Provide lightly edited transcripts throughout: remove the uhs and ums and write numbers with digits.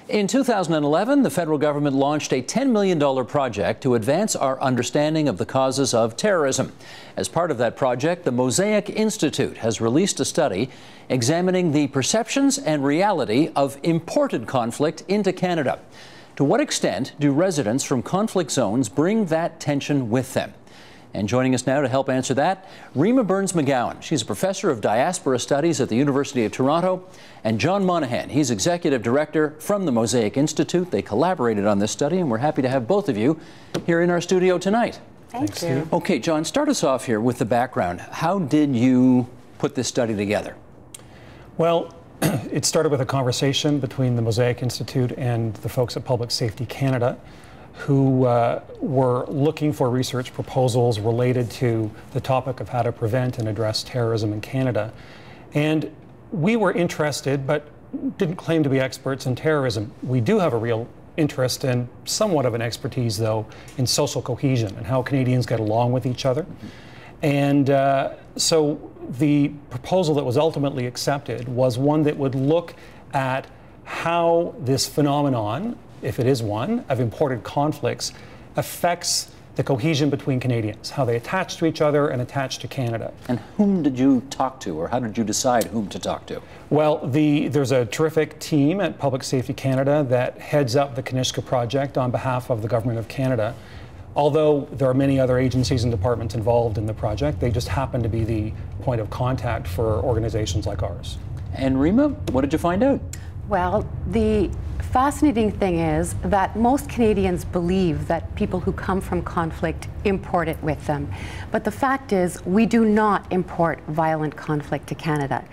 In 2011, the federal government launched a $10 million project to advance our understanding of the causes of terrorism. As part of that project, the Mosaic Institute has released a study examining the perceptions and reality of imported conflict into Canada. To what extent do residents from conflict zones bring that tension with them? And joining us now to help answer that, Rima Burns-McGowan. She's a professor of diaspora studies at the University of Toronto. And John Monahan, he's executive director from the Mosaic Institute. They collaborated on this study, and we're happy to have both of you here in our studio tonight. Thank you. Okay, John, start us off here with the background. How did you put this study together? Well, it started with a conversation between the Mosaic Institute and the folks at Public Safety Canada, who were looking for research proposals related to the topic of how to prevent and address terrorism in Canada. And we were interested, but didn't claim to be experts in terrorism. We do have a real interest and somewhat of an expertise, though, in social cohesion and how Canadians get along with each other. And so the proposal that was ultimately accepted was one that would look at how this phenomenon, if it is one, of imported conflicts affects the cohesion between Canadians, how they attach to each other and attach to Canada. And whom did you talk to, or how did you decide whom to talk to? Well, there's a terrific team at Public Safety Canada that heads up the Kanishka project on behalf of the Government of Canada. Although there are many other agencies and departments involved in the project, they just happen to be the point of contact for organizations like ours. And Rima, what did you find out? Well, the fascinating thing is that most Canadians believe that people who come from conflict import it with them. But the fact is, we do not import violent conflict to Canada.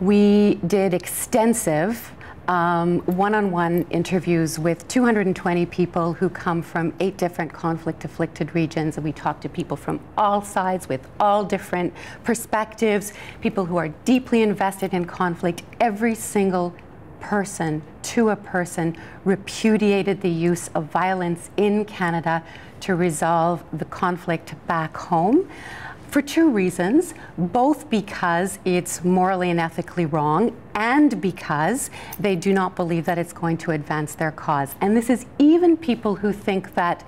We did extensive one-on-one interviews with 220 people who come from 8 different conflict-afflicted regions, and we talked to people from all sides with all different perspectives, people who are deeply invested in conflict. Every single person to a person repudiated the use of violence in Canada to resolve the conflict back home for 2 reasons, both because it's morally and ethically wrong and because they do not believe that it's going to advance their cause. And this is even people who think that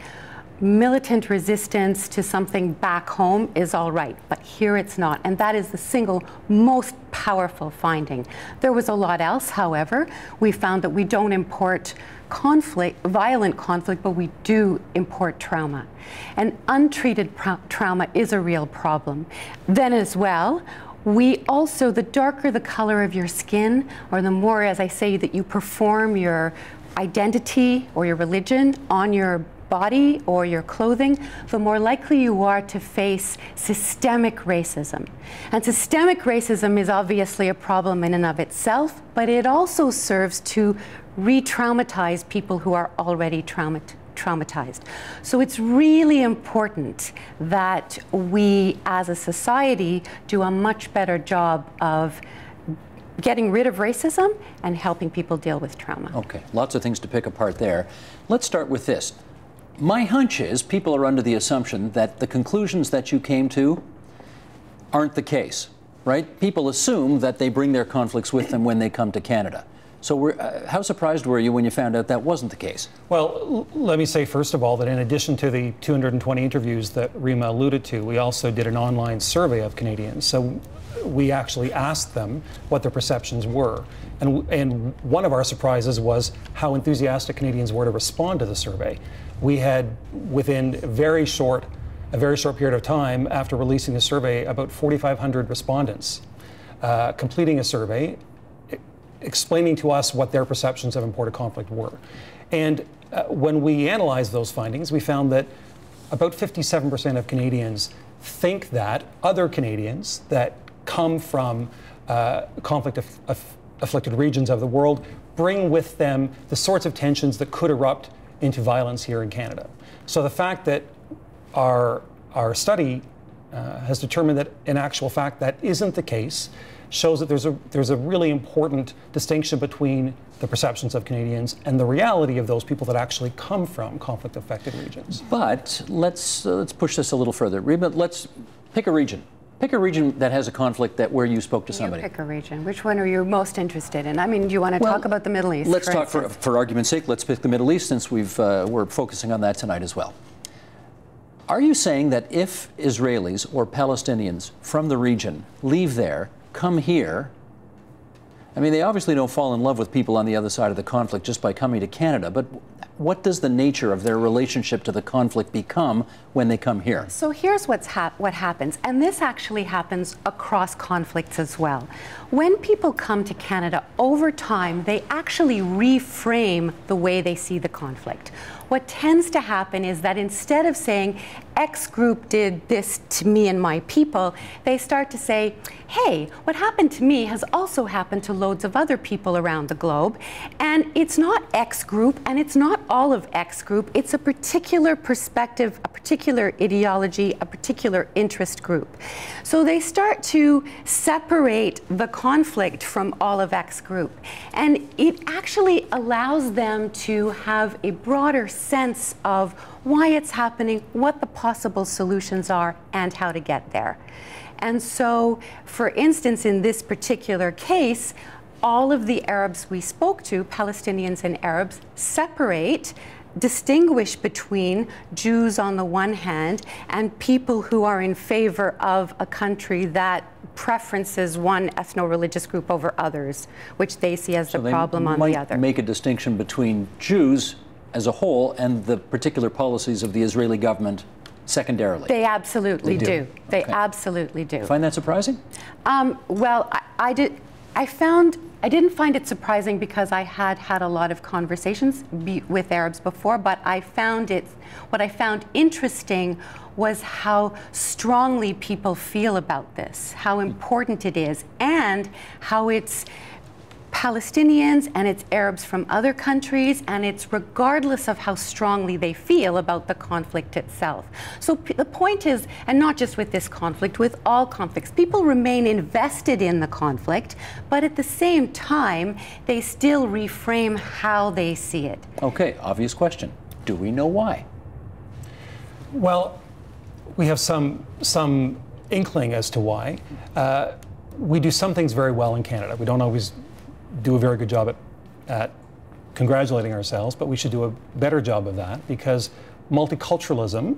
militant resistance to something back home is all right, but here it's not. And that is the single most powerful finding. There was a lot else, however. We found that we don't import conflict, violent conflict, but we do import trauma. And untreated trauma is a real problem. Then as well, we also, the darker the color of your skin, or the more, as I say, that you perform your identity or your religion on your body or your clothing, the more likely you are to face systemic racism. And systemic racism is obviously a problem in and of itself, but it also serves to re-traumatize people who are already traumatized. So it's really important that we as a society do a much better job of getting rid of racism and helping people deal with trauma. Okay, lots of things to pick apart there. Let's start with this. My hunch is people are under the assumption that the conclusions that you came to aren't the case, right? People assume that they bring their conflicts with them when they come to Canada. So how surprised were you when you found out that wasn't the case? Well, let me say first of all that in addition to the 220 interviews that Rima alluded to, we also did an online survey of Canadians. So we actually asked them what their perceptions were. And one of our surprises was how enthusiastic Canadians were to respond to the survey. We had, within a very short period of time after releasing the survey, about 4,500 respondents completing a survey, explaining to us what their perceptions of imported conflict were. And when we analyzed those findings, we found that about 57% of Canadians think that other Canadians that come from conflict-afflicted regions of the world bring with them the sorts of tensions that could erupt into violence here in Canada. So the fact that our study has determined that in actual fact that isn't the case shows that there's a really important distinction between the perceptions of Canadians and the reality of those people that actually come from conflict-affected regions. But let's push this a little further. Rima, let's pick a region. Pick a region that has a conflict where you spoke to somebody. You pick a region. Which one are you most interested in? I mean, do you want to talk about the Middle East? Let's talk, for argument's sake, let's pick the Middle East, since we're focusing on that tonight as well. Are you saying that if Israelis or Palestinians from the region leave there, come here, I mean, they obviously don't fall in love with people on the other side of the conflict just by coming to Canada, but what does the nature of their relationship to the conflict become when they come here? So here's what happens, and this actually happens across conflicts as well. When people come to Canada, over time, they actually reframe the way they see the conflict. What tends to happen is that instead of saying, X group did this to me and my people, they start to say, hey, what happened to me has also happened to loads of other people around the globe, and it's not X group, and it's not all of X group, it's a particular perspective, a particular ideology, a particular interest group. So they start to separate the conflict from all of X group, and it actually allows them to have a broader sense of why it's happening, what the possible solutions are, and how to get there. And so, for instance, in this particular case, all of the Arabs we spoke to, Palestinians and Arabs, distinguish between Jews on the one hand and people who are in favor of a country that preferences one ethno-religious group over others, which they see as the problem on the other. Make a distinction between Jews as a whole and the particular policies of the Israeli government secondarily. They absolutely do. They absolutely do. Find that surprising? Well, I didn't find it surprising because I had a lot of conversations with Arabs before, but what I found interesting was how strongly people feel about this, how important it is, and how it's Palestinians and it's Arabs from other countries, and it's regardless of how strongly they feel about the conflict itself. So the point is, and not just with this conflict, with all conflicts, people remain invested in the conflict, but at the same time, they still reframe how they see it. Okay, obvious question. Do we know why? Well, we have some inkling as to why. We do some things very well in Canada. We don't always do a very good job at congratulating ourselves, but we should do a better job of that, because multiculturalism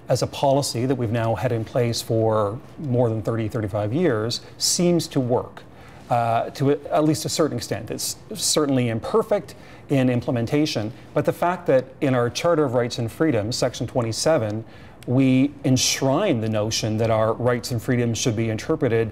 as a policy that we've now had in place for more than 30, 35 years seems to work to at least a certain extent. It's certainly imperfect in implementation, but the fact that in our Charter of Rights and Freedoms, Section 27, we enshrine the notion that our rights and freedoms should be interpreted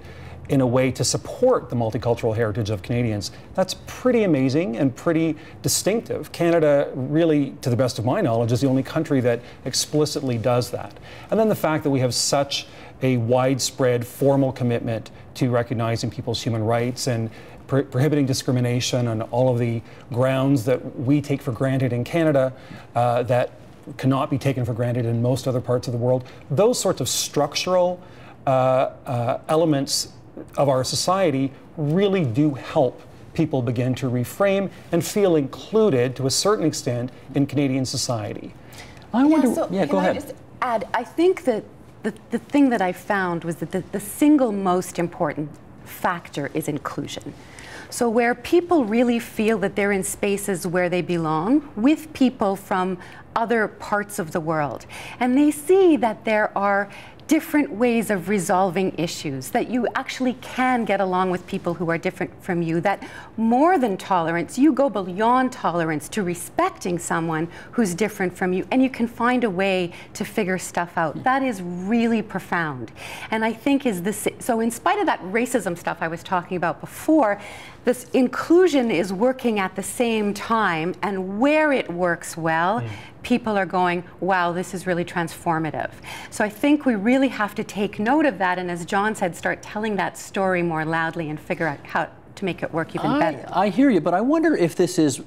in a way to support the multicultural heritage of Canadians. That's pretty amazing and pretty distinctive. Canada, really, to the best of my knowledge, is the only country that explicitly does that. And then the fact that we have such a widespread formal commitment to recognizing people's human rights and prohibiting discrimination on all of the grounds that we take for granted in Canada that cannot be taken for granted in most other parts of the world. Those sorts of structural elements of our society really do help people begin to reframe and feel included to a certain extent in Canadian society. I wonder, go ahead. Just add, I think that the thing that I found was that the single most important factor is inclusion. So where people really feel that they're in spaces where they belong with people from other parts of the world, and they see that there are different ways of resolving issues, that you actually can get along with people who are different from you, that more than tolerance, you go beyond tolerance to respecting someone who's different from you, and you can find a way to figure stuff out. That is really profound. And I think so in spite of that racism stuff I was talking about before, this inclusion is working at the same time, and where it works well, people are going, wow, this is really transformative. So I think we really have to take note of that, and as John said, start telling that story more loudly and figure out how to make it work even better. I hear you, but I wonder if this is,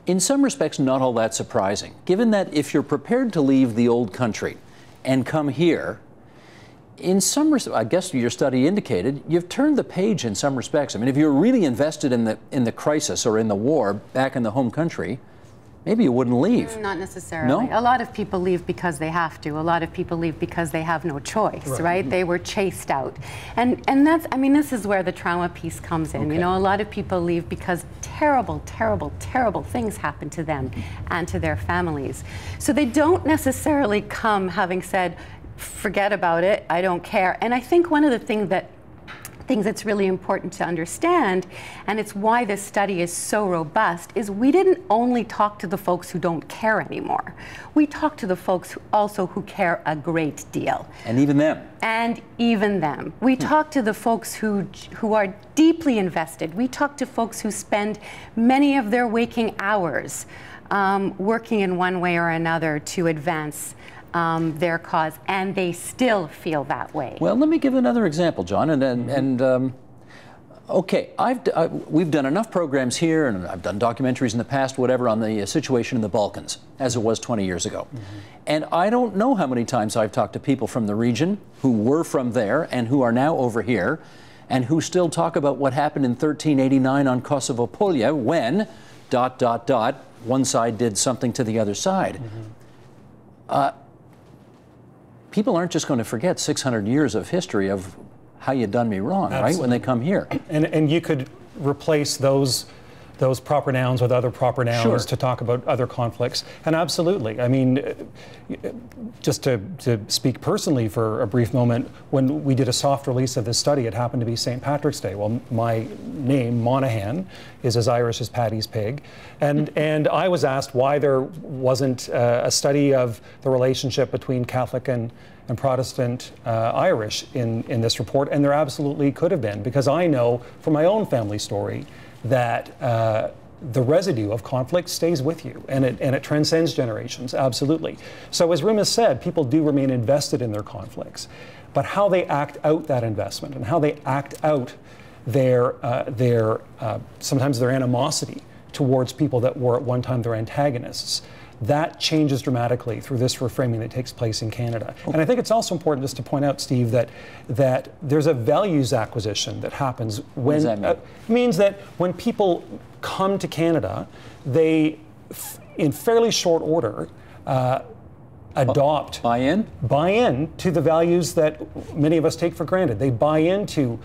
in some respects, not all that surprising, given that if you're prepared to leave the old country and come here, in some respects, I guess your study indicated, you've turned the page in some respects. I mean, if you're really invested in the crisis or in the war back in the home country, maybe you wouldn't leave. Not necessarily. No? A lot of people leave because they have to. A lot of people leave because they have no choice, right? They were chased out. And that's, I mean, this is where the trauma piece comes in. Okay. You know, a lot of people leave because terrible, terrible, terrible things happen to them and to their families. So they don't necessarily come having said, forget about it, I don't care. And I think one of the things that's really important to understand, and it's why this study is so robust, is we didn't only talk to the folks who don't care anymore. We talked to the folks who care a great deal. And even them. And even them. We talk to the folks who are deeply invested. We talk to folks who spend many of their waking hours working in one way or another to advance their cause, and they still feel that way. Well, let me give another example, John. Okay, we've done enough programs here, and I've done documentaries in the past, whatever, on the situation in the Balkans, as it was 20 years ago. And I don't know how many times I've talked to people from the region who were from there and who are now over here, and who still talk about what happened in 1389 on Kosovo Polja when ... one side did something to the other side. People aren't just going to forget 600 years of history of how you done me wrong, right, when they come here. And you could replace those proper nouns with other proper nouns to talk about other conflicts. And absolutely, I mean, just to speak personally for a brief moment, when we did a soft release of this study, it happened to be St. Patrick's Day. Well, my name, Monaghan, is as Irish as Paddy's pig. And I was asked why there wasn't a study of the relationship between Catholic and Protestant Irish in this report, and there absolutely could have been, because I know from my own family story that the residue of conflict stays with you, and it transcends generations, absolutely. So as Rim has said, people do remain invested in their conflicts, but how they act out that investment and how they act out sometimes their animosity towards people that were at one time their antagonists, that changes dramatically through this reframing that takes place in Canada. And I think it's also important just to point out, Steve, that there's a values acquisition that happens when... What does that mean? Means that when people come to Canada, they, in fairly short order, adopt... Buy in? Buy in to the values that many of us take for granted. They buy into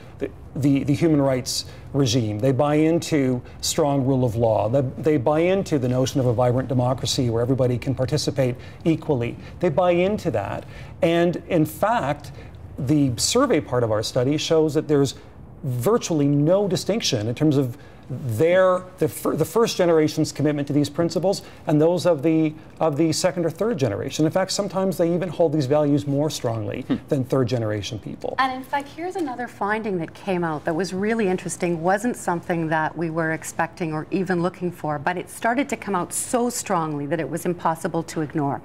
the human rights regime. They buy into strong rule of law. They buy into the notion of a vibrant democracy where everybody can participate equally. They buy into that. And in fact, the survey part of our study shows that there's virtually no distinction in terms of the first generation's commitment to these principles and those of the second or third generation. In fact, sometimes they even hold these values more strongly than third generation people. And in fact, here's another finding that came out that was really interesting, wasn't something that we were expecting or even looking for, but it started to come out so strongly that it was impossible to ignore.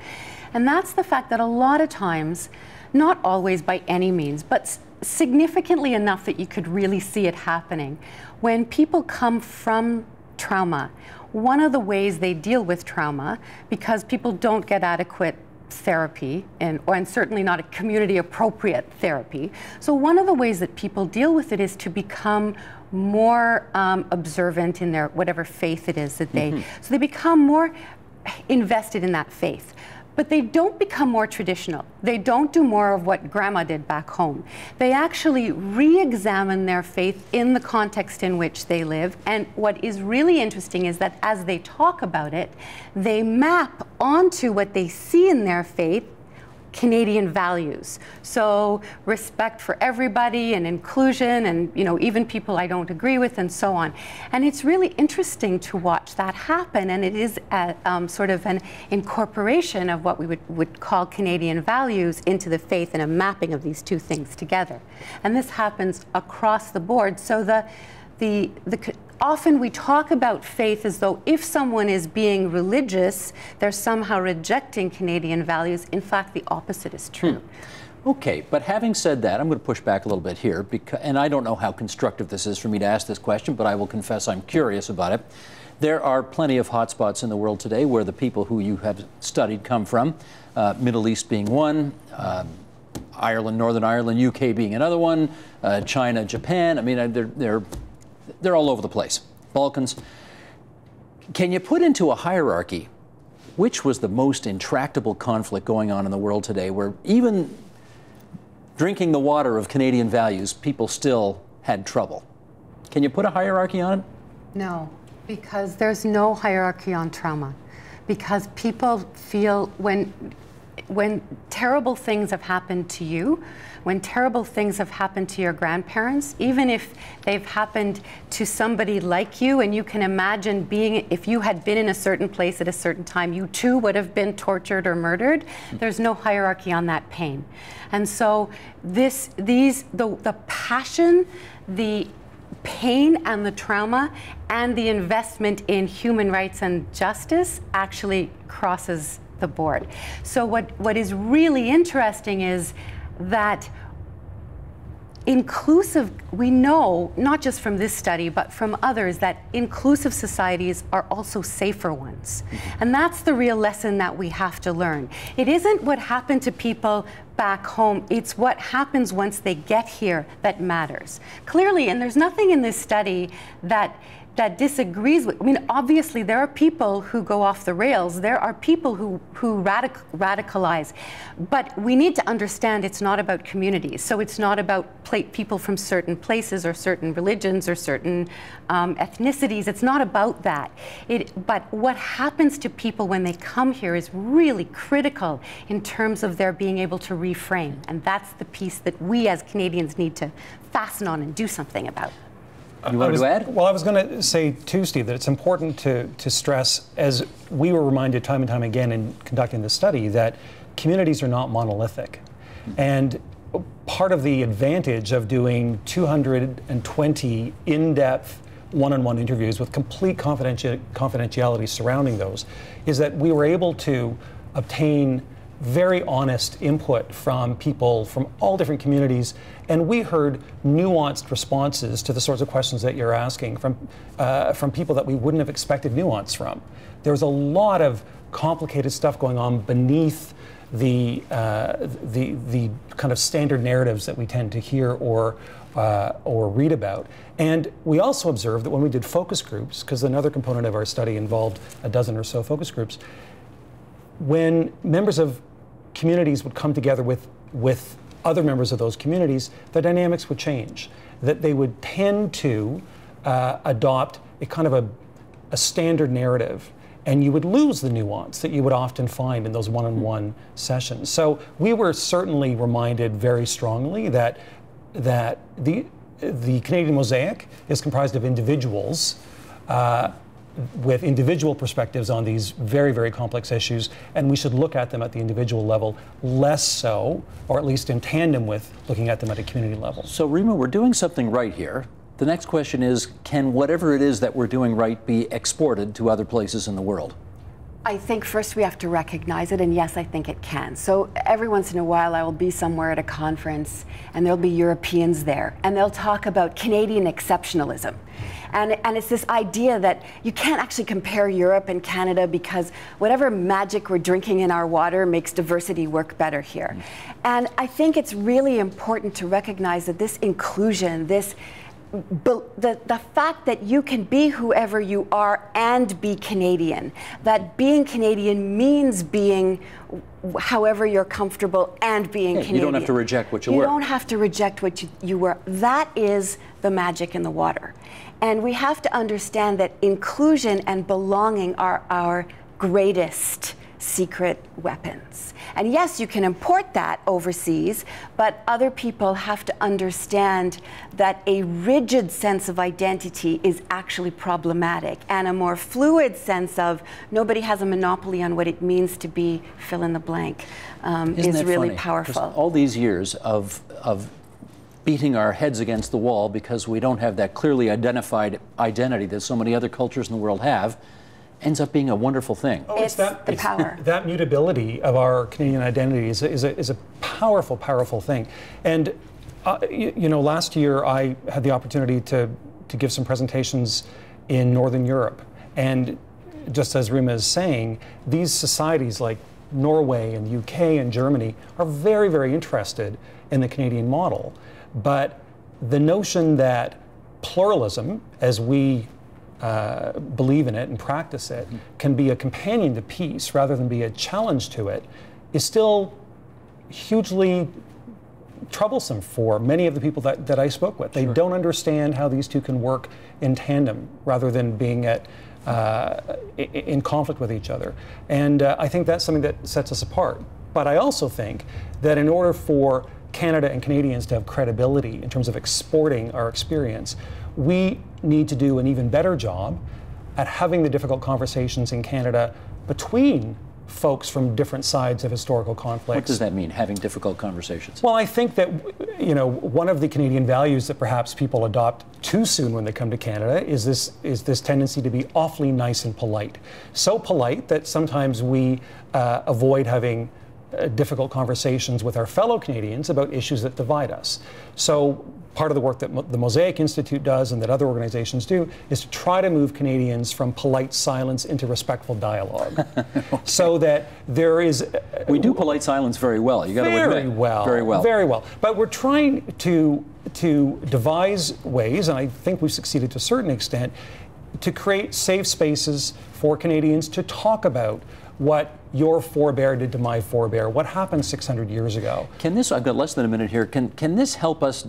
And that's the fact that a lot of times, not always by any means, but significantly enough that you could really see it happening, when people come from trauma, one of the ways they deal with trauma, because people don't get adequate therapy and certainly not a community appropriate therapy. So one of the ways that people deal with it is to become more observant in their whatever faith it is that they, so they become more invested in that faith. But they don't become more traditional. They don't do more of what grandma did back home. They actually re-examine their faith in the context in which they live. And what is really interesting is that as they talk about it, they map onto what they see in their faith Canadian values. So respect for everybody and inclusion and, you know, even people I don't agree with and so on. And it's really interesting to watch that happen, and it is sort of an incorporation of what we would call Canadian values into the faith and a mapping of these two things together. And this happens across the board. So often we talk about faith as though if someone is being religious, they're somehow rejecting Canadian values. In fact, the opposite is true. Okay, but having said that, I'm going to push back a little bit here, and I don't know how constructive this is for me to ask this question, but I will confess I'm curious about it. There are plenty of hotspots in the world today where the people who you have studied come from, Middle East being one, Ireland, Northern Ireland, UK being another one, China, Japan. I mean, they're all over the place. Balkans. Can you put into a hierarchy which was the most intractable conflict going on in the world today, where even drinking the water of Canadian values, people still had trouble? Can you put a hierarchy on it? No, because there's no hierarchy on trauma. Because people feel when terrible things have happened to you, when terrible things have happened to your grandparents, even if they've happened to somebody like you, and you can imagine being, if you had been in a certain place at a certain time, you too would have been tortured or murdered. There's no hierarchy on that pain. And so the passion, the pain and the trauma and the investment in human rights and justice actually crosses the board. So what is really interesting is that we know, not just from this study, but from others, that inclusive societies are also safer ones. And that's the real lesson that we have to learn. It isn't what happened to people back home, it's what happens once they get here that matters. Clearly, and there's nothing in this study that disagrees with, I mean, obviously there are people who go off the rails, there are people who radicalize, but we need to understand it's not about communities. So it's not about people from certain places or certain religions or certain ethnicities. It's not about that. But what happens to people when they come here is really critical in terms of their being able to reframe. And that's the piece that we as Canadians need to fasten on and do something about. You wanted to add? Well, I was going to say too, Steve, that it's important to stress, as we were reminded time and time again in conducting this study, that communities are not monolithic. And part of the advantage of doing 220 in-depth one-on-one interviews with complete confidentiality surrounding those is that we were able to obtain very honest input from people from all different communities, and we heard nuanced responses to the sorts of questions that you're asking from people that we wouldn't have expected nuance from. There was a lot of complicated stuff going on beneath the kind of standard narratives that we tend to hear or read about. And we also observed that when we did focus groups, because another component of our study involved a dozen or so focus groups, when members of communities would come together with other members of those communities, the dynamics would change. That they would tend to adopt a kind of a standard narrative, and you would lose the nuance that you would often find in those one-on-one sessions. So we were certainly reminded very strongly that the Canadian Mosaic is comprised of individuals with individual perspectives on these very, very complex issues, and we should look at them at the individual level less so, or at least in tandem with looking at them at a community level. So Rima, we're doing something right here. The next question is, can whatever it is that we're doing right be exported to other places in the world? I think first we have to recognize it, and yes, I think it can. So every once in a while I will be somewhere at a conference and there'll be Europeans there and they'll talk about Canadian exceptionalism. And it's this idea that you can't actually compare Europe and Canada because whatever magic we're drinking in our water makes diversity work better here. And I think it's really important to recognize that this inclusion, the fact that you can be whoever you are and be Canadian, that being Canadian means being however you're comfortable and being Canadian. You don't have to reject what you were. You don't have to reject what you were. That is the magic in the water. And we have to understand that inclusion and belonging are our greatest secret weapons. And yes, you can import that overseas, but other people have to understand that a rigid sense of identity is actually problematic, and a more fluid sense of nobody has a monopoly on what it means to be fill in the blank is really powerful. All these years of beating our heads against the wall because we don't have that clearly identified identity that so many other cultures in the world have, ends up being a wonderful thing. Oh, it's the power. That mutability of our Canadian identity is a powerful, powerful thing. And you know, last year I had the opportunity to give some presentations in Northern Europe. And just as Rima is saying, these societies like Norway and the UK and Germany are very, very interested in the Canadian model. But the notion that pluralism, as we believe in it and practice it, can be a companion to peace rather than be a challenge to it, is still hugely troublesome for many of the people that I spoke with. They don't understand how these two can work in tandem rather than being in conflict with each other. And I think that's something that sets us apart. But I also think that in order for Canada and Canadians to have credibility in terms of exporting our experience, we need to do an even better job at having the difficult conversations in Canada between folks from different sides of historical conflicts. What does that mean, having difficult conversations? Well, I think that, one of the Canadian values that perhaps people adopt too soon when they come to Canada is this tendency to be awfully nice and polite. So polite that sometimes we avoid having difficult conversations with our fellow Canadians about issues that divide us. So part of the work that the Mosaic Institute does and that other organizations do is to try to move Canadians from polite silence into respectful dialogue. Okay. So that there is... we do polite silence very well, you got to admit. Very well. Very well. Very well. But we're trying to devise ways, and I think we've succeeded to a certain extent, to create safe spaces for Canadians to talk about what your forebear did to my forebear, what happened 600 years ago. Can this, I've got less than a minute here, can this help us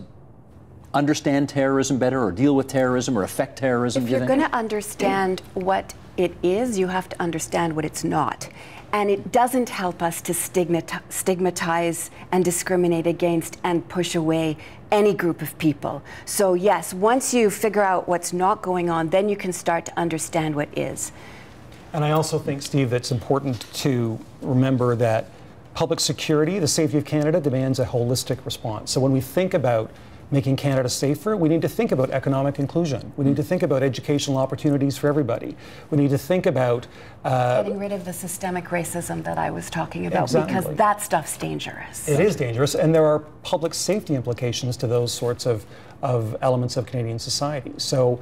understand terrorism better or deal with terrorism or affect terrorism? If you're going to understand what it is, you have to understand what it's not. And it doesn't help us to stigmatize and discriminate against and push away any group of people. So yes, once you figure out what's not going on, then you can start to understand what is. And I also think, Steve, that it's important to remember that public security, the safety of Canada, demands a holistic response. So when we think about making Canada safer, we need to think about economic inclusion. We need to think about educational opportunities for everybody. We need to think about... getting rid of the systemic racism that I was talking about, exactly. Because that stuff's dangerous. It is dangerous, and there are public safety implications to those sorts of elements of Canadian society. So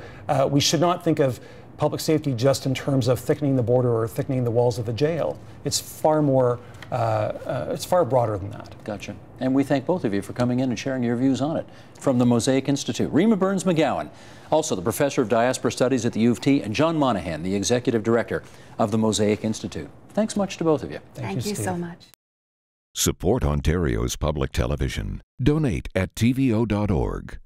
we should not think of public safety just in terms of thickening the border or thickening the walls of the jail. It's far more, it's far broader than that. Gotcha. And we thank both of you for coming in and sharing your views on it. From the Mosaic Institute, Rima Burns-McGowan, also the Professor of Diaspora Studies at the U of T, and John Monahan, the Executive Director of the Mosaic Institute. Thanks much to both of you. Thank you so much. Support Ontario's public television. Donate at tvo.org.